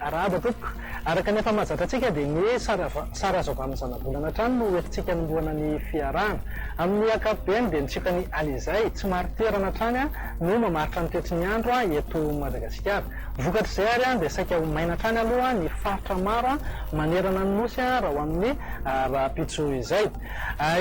arahaba tompoko araka nefa mahazatratsika dia ny sara azo avy amin'ny zanabolana trano no entintsika noloana ny fiarahana amin'ny ankapobeny dia nitsika ny alizay tsy maro toerana trany no mamaritra ny tetry ny andro eto Madagasikara. Vokatra izay ary dia saika ho maina trany aloha ny faritra maro manerana ny nosy raha ho amin'ny rahampitso izay.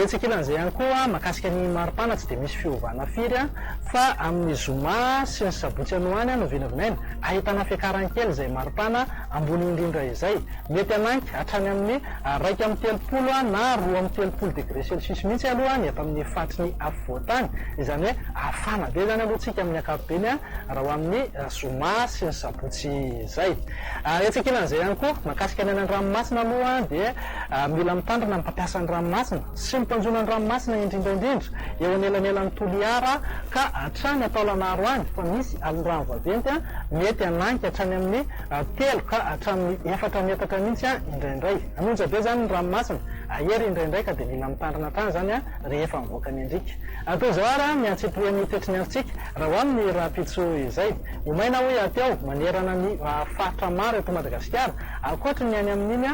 Etsik'ilan'izay ihany koa mahakasika ny maripana tsy dia misy fiovana firy fa amin'ny zoma sy ny sabotsy anohany no vinavinaina ahitana fiakarany kely izay maripana ambony indrindra izay mety ananky hatrany amin'ny 2.30 na 2.30 degré celsius mihitsy aloha ny eto amin'ny fatry ny afovoantany, izany hoe afana be zany aloha tsika amin'ny ankapobeny raha ho amin'ny zoma sy ny sabotsy izay. Etsik'ilan'izay ihany koa mahakasika ny ranomasina aloha dia mila mitandrina ny mpampiasa ny ranomasina sy ny mpanjona ny ranomasina indrindraindrindra eo anelanelan'ny toliara ka hatrany atao lanaro any fa misy alin-drano vaventy mety ananky hatrany amin'ny 3 ka hatramin'ny 4 metatra mihitsy indraindray. Amonja be zany ny ranomasina ahery indraindray ka dia mila mitandrina tany zany rehefa mivoaka ny andrika. Atao izao ary miantsipohan'ny tetry ny androntsika raha ho amin'ny rahampitso izay homaina hoe ateo manerana ny faritra maro eto Madagasikara ankoatra ny any amin'iny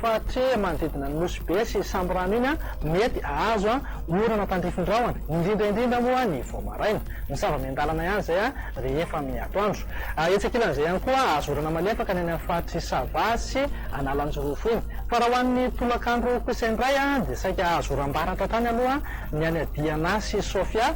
fahatre manodidina ny nosy be sy sambo rano iny mety ahazo orana tandrifindrahona indrindraindrindra moa ny voamaraina ny zava-miandalana ihany zay rehefa amin'ny atoandro. Etsik'ilan'izay ihany koa azo orana malefaka ny any amin'ny faritry Sava sy Analanjorofo iny fa raha ho an'ny tolakandro kosa indray dia saika azo oram-baratra tany aloha ny any Diana sy Sofia.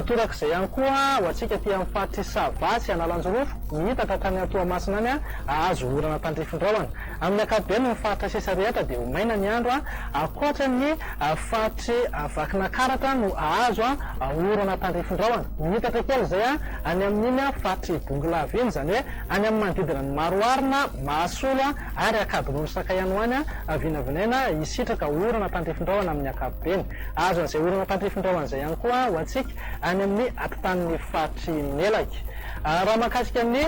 Torak'izay ihany koa ho antsika ty amin'ny faritry Sava sy Analanjorofo mihitatra tany Toamasina any azo orana tandrifindrahona. Amin'ny ankapobeny ny faritra sisa rehetra dia ho maina ny andro ankoatra ny faritry Vakinakaratra no azo orana tandrifindrahona. Mihitatra kely zay any amin'iny faritry Bongolava iny, zany hoe any amin'ny manodidina ny Maroarina, Mahasolo ary Akadinony Sakaianoany vinavinaina hisitraka orana tandrifindrahona amin'ny ankapobeny. Azo an'izay orana tandrifindrahona izay ihany koa ho antsika any amin'ny ampitanin'ny faritry Melaky. Raha mahakasika ny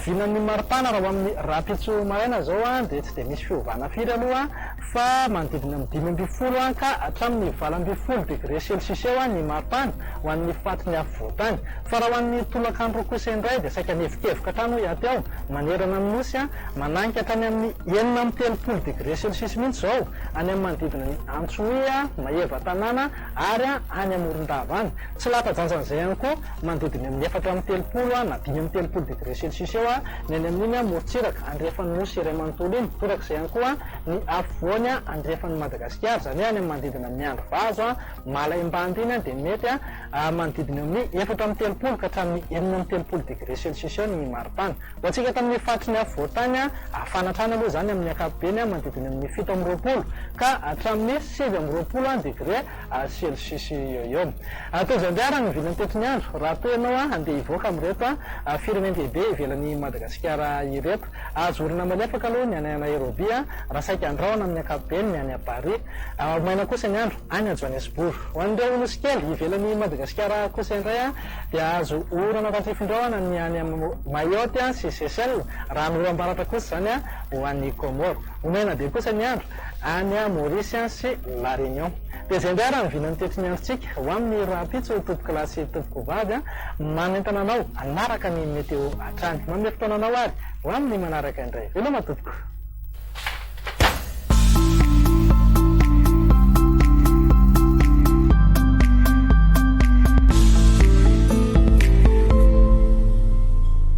vinan'ny maripana raha ho amin'ny rahampitso maraina zao dia tsy dia misy fiovana firy aloha fa manodidina amin'ny 5 ka hatramin'ny 20 degré celsius eo ny maripana ho an'ny fatry ny afovoantany. Fa raha ho an'ny tolakandro kosa indray dia saika mihevikevoka trano hoe ateo manerana amin'ny nosy mananky hatrany amin'ny 9.30 degré celsius mihitsy zao any amin'ny manodidina ny Antsohihy, Maheva tanàna ary any Morondava any. Tsy lata-janjan'izay ihany koa manodidina amin'ny 4.30 na 5.30 degré celsius eo ny any amin'iny Morotsiraka andrefan'ny nosy iray manontolo iny. Torak'izay ihany koa ny afovoany andrefan'ny Madagasikara, zany any manodidina amin'ny andro vazo Malaimbandy iny dia mety manodidina amin'ny 4.30 ka hatramin'ny 9.30 degré celsius eo ny maripana. Ho antsika tamin'ny fatry ny afovoantany afanatrany aloha zany amin'ny ankapobeny manodidina amin'ny 7.20 ka hatramin'ny 7.20 degré celsius eo. Atao izay indray ary ny vilan'ny tetry ny andro raha toa ianao andeha hivoaka amin'ireto firenendehibe ivelan'ny Madagasikara ireto. Azo orana malefaka aloha ny any Nairobi raha saika andrahona amin'ny ankapobeny ny any Paris. Maina kosa ny andro any Johannesburg. Ho an'ireo nosy kely ivelan'ny Madagasikara kosa indray dia azo orana tandrifindrahona ny any Mayotte sy Seychelles raha ny oram-baratra kosa zany ho an'ny Comore. Maina be kosa ny andro any Maurice sy La Réunion. Dia izay indray raha ny vinan'ny tetry ny androntsika ho amin'ny rahampitso tompoko lahy sy tompoko vavy manentana anao anaraka ny meteo hatrany. Manome fotoana anao ary ho amin'ny manaraka indray. Veloma tompoko.